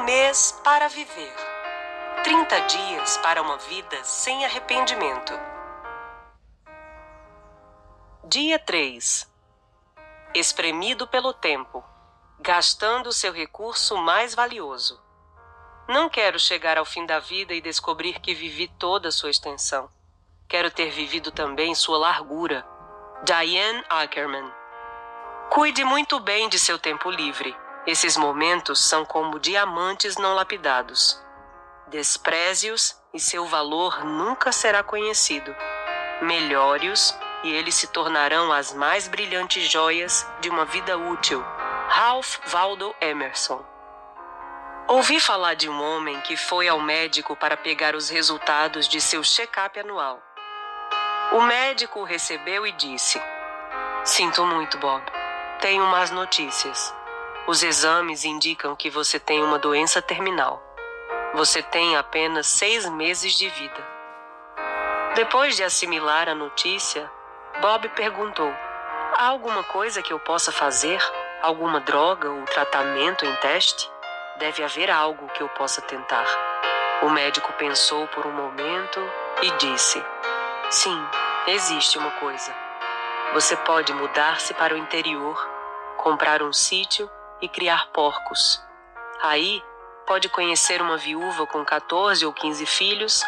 Um mês para viver. 30 dias para uma vida sem arrependimento. Dia 3. Espremido pelo tempo, gastando seu recurso mais valioso. Não quero chegar ao fim da vida e descobrir que vivi toda a sua extensão. Quero ter vivido também sua largura. Diane Ackerman. Cuide muito bem de seu tempo livre. Esses momentos são como diamantes não lapidados. Despreze-os e seu valor nunca será conhecido. Melhore-os e eles se tornarão as mais brilhantes joias de uma vida útil. Ralph Waldo Emerson. Ouvi falar de um homem que foi ao médico para pegar os resultados de seu check-up anual. O médico o recebeu e disse: "Sinto muito, Bob. Tenho más notícias. Os exames indicam que você tem uma doença terminal. Você tem apenas 6 meses de vida." Depois de assimilar a notícia, Bob perguntou: "Há alguma coisa que eu possa fazer? Alguma droga ou tratamento em teste? Deve haver algo que eu possa tentar." O médico pensou por um momento e disse: "Sim, existe uma coisa. Você pode mudar-se para o interior, comprar um sítio e criar porcos. Aí, pode conhecer uma viúva com 14 ou 15 filhos,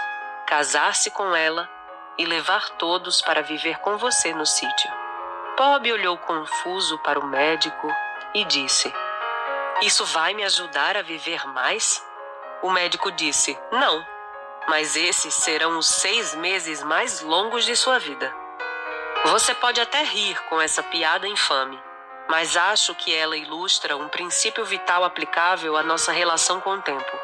casar-se com ela e levar todos para viver com você no sítio." Bob olhou confuso para o médico e disse: "Isso vai me ajudar a viver mais?" O médico disse: "Não, mas esses serão os 6 meses mais longos de sua vida." Você pode até rir com essa piada infame, mas acho que ela ilustra um princípio vital aplicável à nossa relação com o tempo.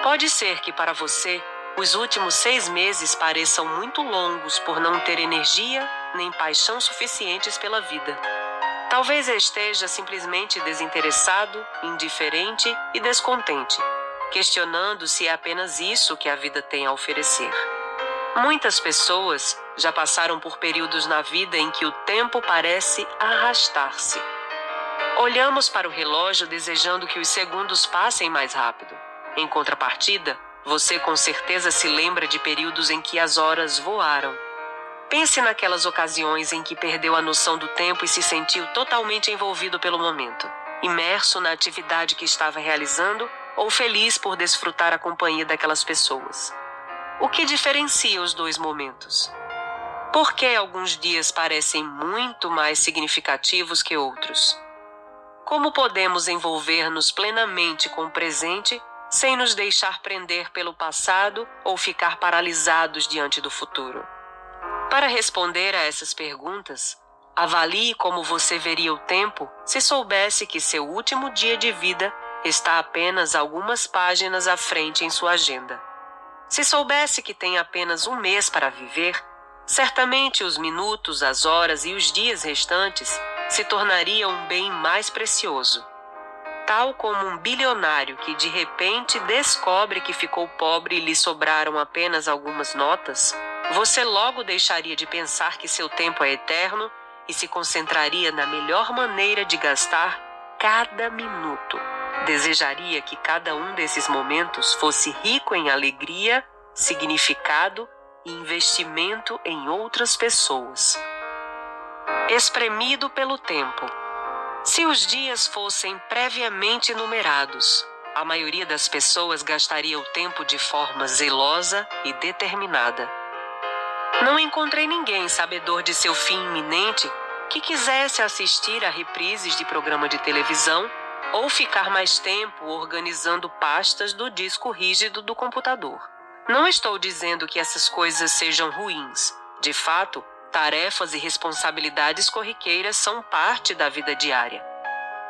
Pode ser que para você, os últimos 6 meses pareçam muito longos por não ter energia nem paixão suficientes pela vida. Talvez esteja simplesmente desinteressado, indiferente e descontente, questionando se é apenas isso que a vida tem a oferecer. Muitas pessoas já passaram por períodos na vida em que o tempo parece arrastar-se. Olhamos para o relógio desejando que os segundos passem mais rápido. Em contrapartida, você com certeza se lembra de períodos em que as horas voaram. Pense naquelas ocasiões em que perdeu a noção do tempo e se sentiu totalmente envolvido pelo momento, imerso na atividade que estava realizando ou feliz por desfrutar a companhia daquelas pessoas. O que diferencia os dois momentos? Por que alguns dias parecem muito mais significativos que outros? Como podemos envolver-nos plenamente com o presente sem nos deixar prender pelo passado ou ficar paralisados diante do futuro? Para responder a essas perguntas, avalie como você veria o tempo se soubesse que seu último dia de vida está apenas algumas páginas à frente em sua agenda. Se soubesse que tem apenas um mês para viver, certamente os minutos, as horas e os dias restantes se tornariam um bem mais precioso. Tal como um bilionário que de repente descobre que ficou pobre e lhe sobraram apenas algumas notas, você logo deixaria de pensar que seu tempo é eterno e se concentraria na melhor maneira de gastar cada minuto. Desejaria que cada um desses momentos fosse rico em alegria, significado e investimento em outras pessoas. Espremido pelo tempo. Se os dias fossem previamente numerados, a maioria das pessoas gastaria o tempo de forma zelosa e determinada. Não encontrei ninguém sabedor de seu fim iminente que quisesse assistir a reprises de programa de televisão ou ficar mais tempo organizando pastas do disco rígido do computador. Não estou dizendo que essas coisas sejam ruins. De fato, tarefas e responsabilidades corriqueiras são parte da vida diária.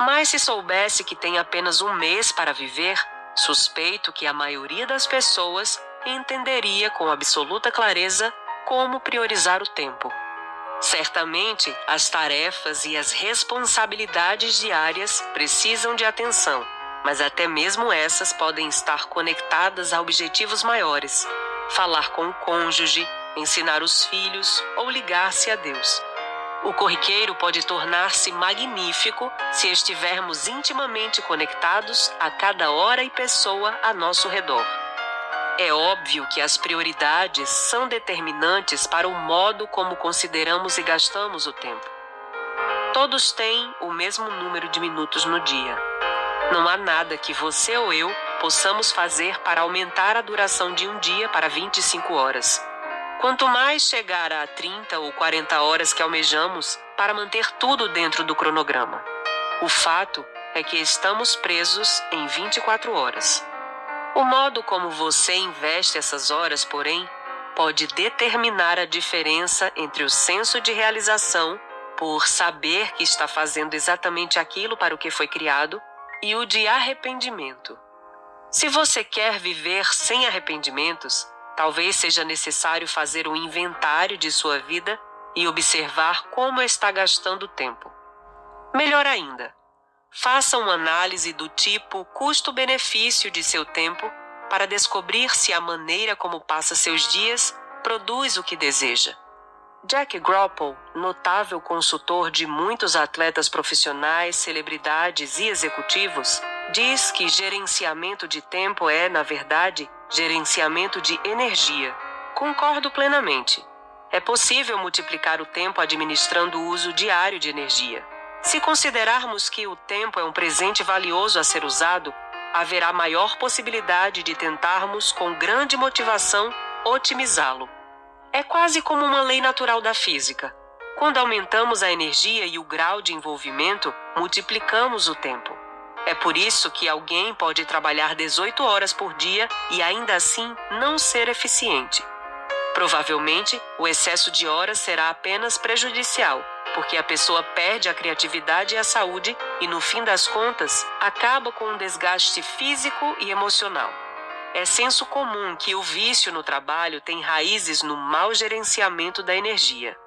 Mas se soubesse que tem apenas um mês para viver, suspeito que a maioria das pessoas entenderia com absoluta clareza como priorizar o tempo. Certamente, as tarefas e as responsabilidades diárias precisam de atenção, mas até mesmo essas podem estar conectadas a objetivos maiores: falar com o cônjuge, ensinar os filhos ou ligar-se a Deus. O corriqueiro pode tornar-se magnífico se estivermos intimamente conectados a cada hora e pessoa a nosso redor. É óbvio que as prioridades são determinantes para o modo como consideramos e gastamos o tempo. Todos têm o mesmo número de minutos no dia. Não há nada que você ou eu possamos fazer para aumentar a duração de um dia para 25 horas. Quanto mais chegar a 30 ou 40 horas que almejamos para manter tudo dentro do cronograma. O fato é que estamos presos em 24 horas. O modo como você investe essas horas, porém, pode determinar a diferença entre o senso de realização por saber que está fazendo exatamente aquilo para o que foi criado e o de arrependimento. Se você quer viver sem arrependimentos, talvez seja necessário fazer um inventário de sua vida e observar como está gastando tempo. Melhor ainda, faça uma análise do tipo custo-benefício de seu tempo para descobrir se a maneira como passa seus dias produz o que deseja. Jack Groppel, notável consultor de muitos atletas profissionais, celebridades e executivos, diz que gerenciamento de tempo é, na verdade, gerenciamento de energia. Concordo plenamente. É possível multiplicar o tempo administrando o uso diário de energia. Se considerarmos que o tempo é um presente valioso a ser usado, haverá maior possibilidade de tentarmos, com grande motivação, otimizá-lo. É quase como uma lei natural da física. Quando aumentamos a energia e o grau de envolvimento, multiplicamos o tempo. É por isso que alguém pode trabalhar 18 horas por dia e ainda assim não ser eficiente. Provavelmente, o excesso de horas será apenas prejudicial, porque a pessoa perde a criatividade e a saúde e, no fim das contas, acaba com um desgaste físico e emocional. É senso comum que o vício no trabalho tem raízes no mau gerenciamento da energia.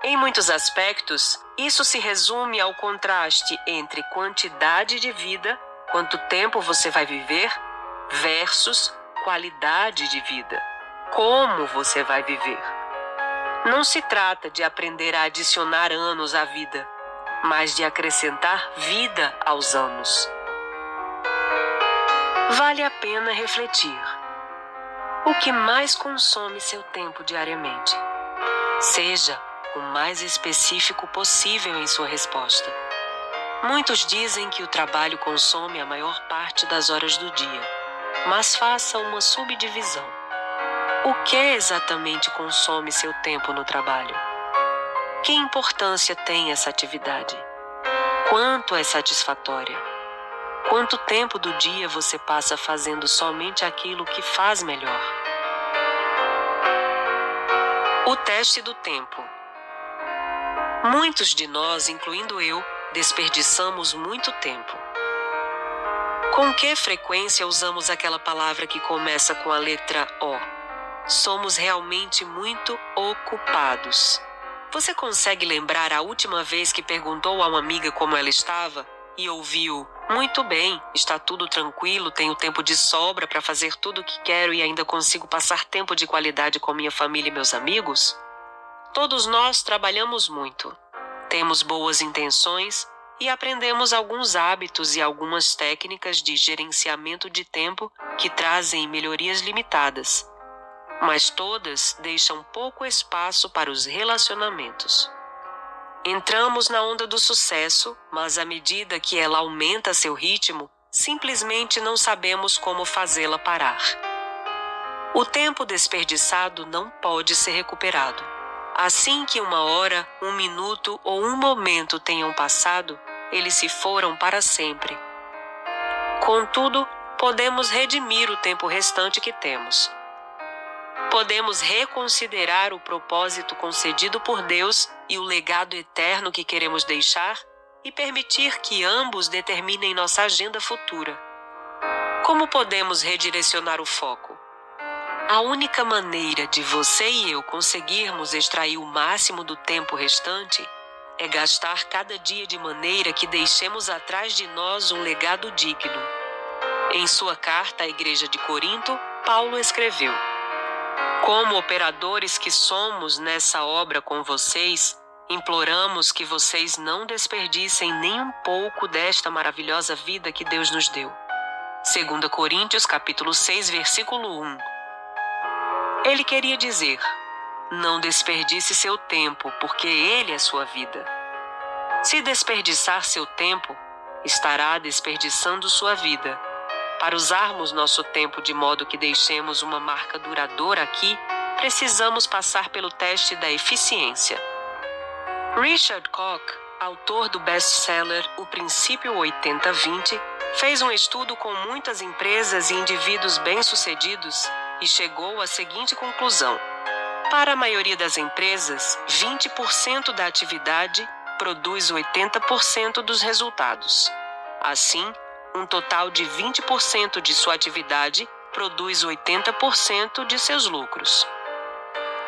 Em muitos aspectos, isso se resume ao contraste entre quantidade de vida, quanto tempo você vai viver, versus qualidade de vida, como você vai viver. Não se trata de aprender a adicionar anos à vida, mas de acrescentar vida aos anos. Vale a pena refletir. O que mais consome seu tempo diariamente? Seja o mais específico possível em sua resposta. Muitos dizem que o trabalho consome a maior parte das horas do dia, mas faça uma subdivisão. O que exatamente consome seu tempo no trabalho? Que importância tem essa atividade? Quanto é satisfatória? Quanto tempo do dia você passa fazendo somente aquilo que faz melhor? O teste do tempo. Muitos de nós, incluindo eu, desperdiçamos muito tempo. Com que frequência usamos aquela palavra que começa com a letra O? Somos realmente muito ocupados. Você consegue lembrar a última vez que perguntou a uma amiga como ela estava e ouviu: "Muito bem, está tudo tranquilo, tenho tempo de sobra para fazer tudo o que quero e ainda consigo passar tempo de qualidade com minha família e meus amigos?" Todos nós trabalhamos muito, temos boas intenções e aprendemos alguns hábitos e algumas técnicas de gerenciamento de tempo que trazem melhorias limitadas, mas todas deixam pouco espaço para os relacionamentos. Entramos na onda do sucesso, mas à medida que ela aumenta seu ritmo, simplesmente não sabemos como fazê-la parar. O tempo desperdiçado não pode ser recuperado. Assim que uma hora, um minuto ou um momento tenham passado, eles se foram para sempre. Contudo, podemos redimir o tempo restante que temos. Podemos reconsiderar o propósito concedido por Deus e o legado eterno que queremos deixar e permitir que ambos determinem nossa agenda futura. Como podemos redirecionar o foco? A única maneira de você e eu conseguirmos extrair o máximo do tempo restante é gastar cada dia de maneira que deixemos atrás de nós um legado digno. Em sua carta à Igreja de Corinto, Paulo escreveu: "Como operadores que somos nessa obra com vocês, imploramos que vocês não desperdicem nem um pouco desta maravilhosa vida que Deus nos deu. 2 Coríntios capítulo 6, versículo 1. Ele queria dizer: não desperdice seu tempo, porque ele é sua vida. Se desperdiçar seu tempo, estará desperdiçando sua vida. Para usarmos nosso tempo de modo que deixemos uma marca duradoura aqui, precisamos passar pelo teste da eficiência. Richard Koch, autor do best-seller O Princípio 80-20, fez um estudo com muitas empresas e indivíduos bem-sucedidos e chegou à seguinte conclusão: para a maioria das empresas, 20% da atividade produz 80% dos resultados. Assim, um total de 20% de sua atividade produz 80% de seus lucros.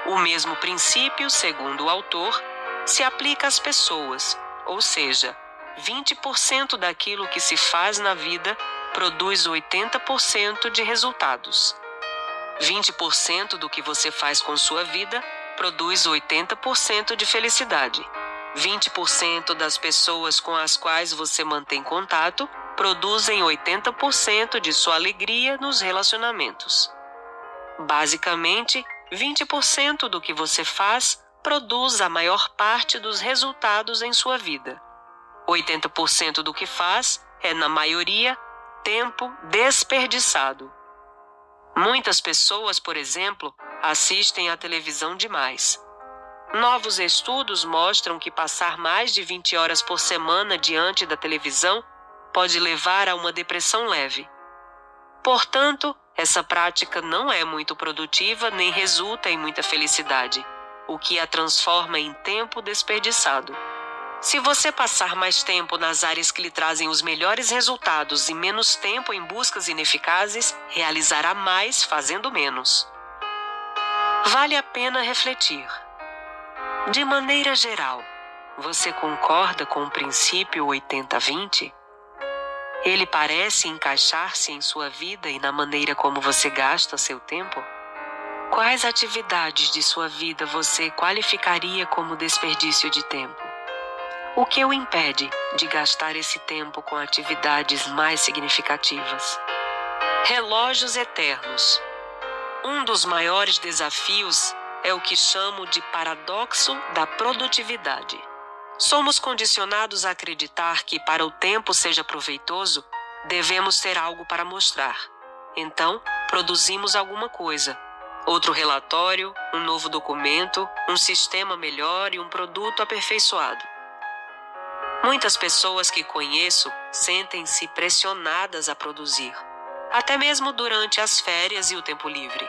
O mesmo princípio, segundo o autor, se aplica às pessoas, ou seja, 20% daquilo que se faz na vida produz 80% de resultados. 20% do que você faz com sua vida produz 80% de felicidade. 20% das pessoas com as quais você mantém contato produzem 80% de sua alegria nos relacionamentos. Basicamente, 20% do que você faz produz a maior parte dos resultados em sua vida. 80% do que faz é, na maioria, tempo desperdiçado. Muitas pessoas, por exemplo, assistem à televisão demais. Novos estudos mostram que passar mais de 20 horas por semana diante da televisão pode levar a uma depressão leve. Portanto, essa prática não é muito produtiva nem resulta em muita felicidade, o que a transforma em tempo desperdiçado. Se você passar mais tempo nas áreas que lhe trazem os melhores resultados e menos tempo em buscas ineficazes, realizará mais fazendo menos. Vale a pena refletir. De maneira geral, você concorda com o princípio 80-20? Ele parece encaixar-se em sua vida e na maneira como você gasta seu tempo? Quais atividades de sua vida você qualificaria como desperdício de tempo? O que o impede de gastar esse tempo com atividades mais significativas? Relógios eternos. Um dos maiores desafios é o que chamo de paradoxo da produtividade. Somos condicionados a acreditar que, para o tempo seja proveitoso, devemos ter algo para mostrar. Então, produzimos alguma coisa. Outro relatório, um novo documento, um sistema melhor e um produto aperfeiçoado. Muitas pessoas que conheço sentem-se pressionadas a produzir, até mesmo durante as férias e o tempo livre.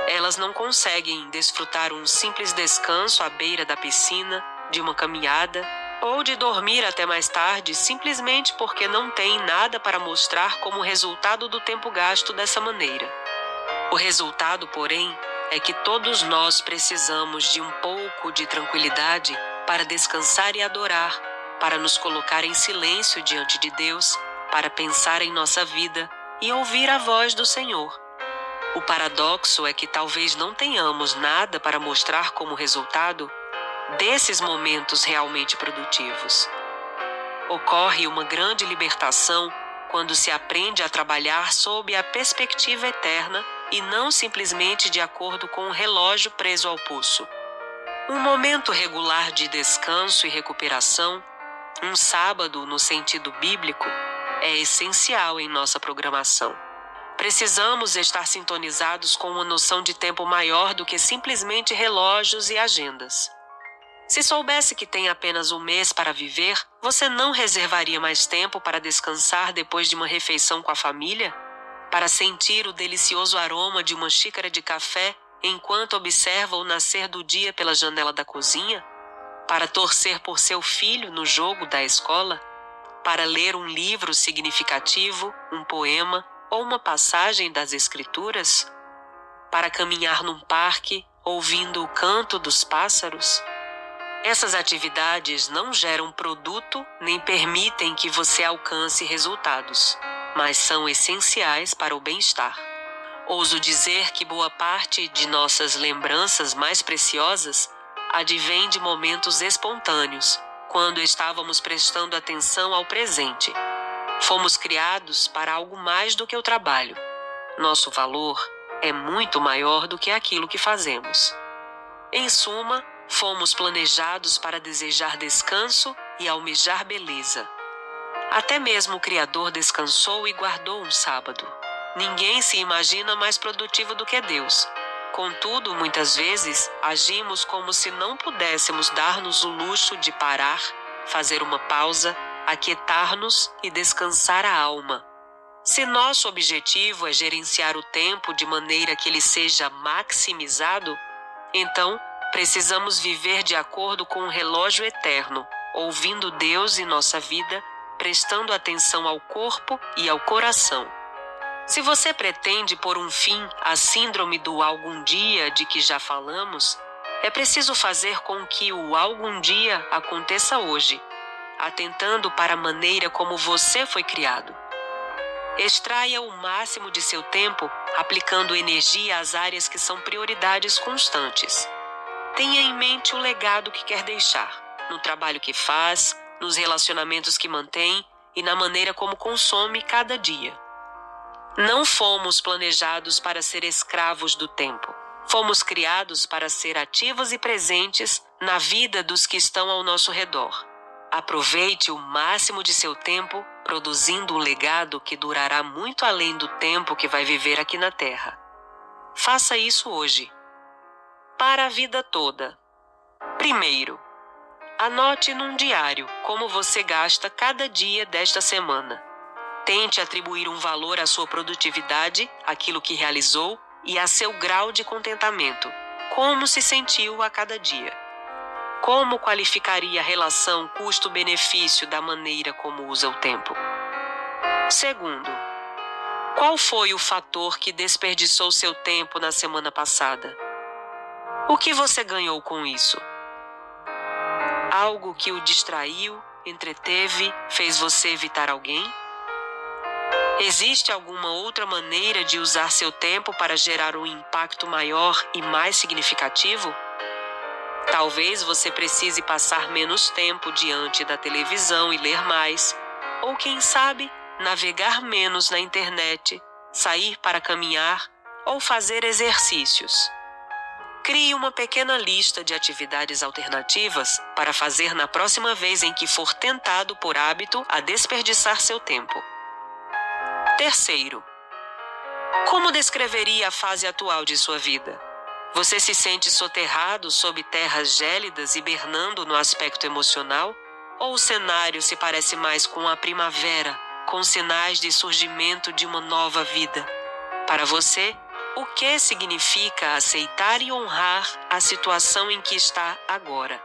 Elas não conseguem desfrutar um simples descanso à beira da piscina, de uma caminhada, ou de dormir até mais tarde simplesmente porque não têm nada para mostrar como resultado do tempo gasto dessa maneira. O resultado, porém, é que todos nós precisamos de um pouco de tranquilidade para descansar e adorar, para nos colocar em silêncio diante de Deus, para pensar em nossa vida e ouvir a voz do Senhor. O paradoxo é que talvez não tenhamos nada para mostrar como resultado desses momentos realmente produtivos. Ocorre uma grande libertação quando se aprende a trabalhar sob a perspectiva eterna e não simplesmente de acordo com o relógio preso ao pulso. Um momento regular de descanso e recuperação, um sábado no sentido bíblico, é essencial em nossa programação. Precisamos estar sintonizados com uma noção de tempo maior do que simplesmente relógios e agendas. Se soubesse que tem apenas um mês para viver, você não reservaria mais tempo para descansar depois de uma refeição com a família? Para sentir o delicioso aroma de uma xícara de café enquanto observa o nascer do dia pela janela da cozinha? Para torcer por seu filho no jogo da escola? Para ler um livro significativo, um poema ou uma passagem das Escrituras? Para caminhar num parque, ouvindo o canto dos pássaros? Essas atividades não geram produto nem permitem que você alcance resultados, mas são essenciais para o bem-estar. Ouso dizer que boa parte de nossas lembranças mais preciosas advém de momentos espontâneos, quando estávamos prestando atenção ao presente. Fomos criados para algo mais do que o trabalho. Nosso valor é muito maior do que aquilo que fazemos. Em suma, fomos planejados para desejar descanso e almejar beleza. Até mesmo o Criador descansou e guardou um sábado. Ninguém se imagina mais produtivo do que Deus. Contudo, muitas vezes, agimos como se não pudéssemos dar-nos o luxo de parar, fazer uma pausa, aquietar-nos e descansar a alma. Se nosso objetivo é gerenciar o tempo de maneira que ele seja maximizado, então precisamos viver de acordo com o relógio eterno, ouvindo Deus em nossa vida, prestando atenção ao corpo e ao coração. Se você pretende pôr um fim à síndrome do algum dia de que já falamos, é preciso fazer com que o algum dia aconteça hoje, atentando para a maneira como você foi criado. Extraia o máximo de seu tempo aplicando energia às áreas que são prioridades constantes. Tenha em mente o legado que quer deixar, no trabalho que faz, nos relacionamentos que mantém e na maneira como consome cada dia. Não fomos planejados para ser escravos do tempo. Fomos criados para ser ativos e presentes na vida dos que estão ao nosso redor. Aproveite o máximo de seu tempo produzindo um legado que durará muito além do tempo que vai viver aqui na Terra. Faça isso hoje. Para a vida toda. Primeiro, anote num diário como você gasta cada dia desta semana. Tente atribuir um valor à sua produtividade, àquilo que realizou e a seu grau de contentamento. Como se sentiu a cada dia? Como qualificaria a relação custo-benefício da maneira como usa o tempo? Segundo, qual foi o fator que desperdiçou seu tempo na semana passada? O que você ganhou com isso? Algo que o distraiu, entreteve, fez você evitar alguém? Existe alguma outra maneira de usar seu tempo para gerar um impacto maior e mais significativo? Talvez você precise passar menos tempo diante da televisão e ler mais, ou quem sabe, navegar menos na internet, sair para caminhar ou fazer exercícios. Crie uma pequena lista de atividades alternativas para fazer na próxima vez em que for tentado por hábito a desperdiçar seu tempo. Terceiro, como descreveria a fase atual de sua vida? Você se sente soterrado sob terras gélidas, hibernando no aspecto emocional? Ou o cenário se parece mais com a primavera, com sinais de surgimento de uma nova vida? Para você, o que significa aceitar e honrar a situação em que está agora?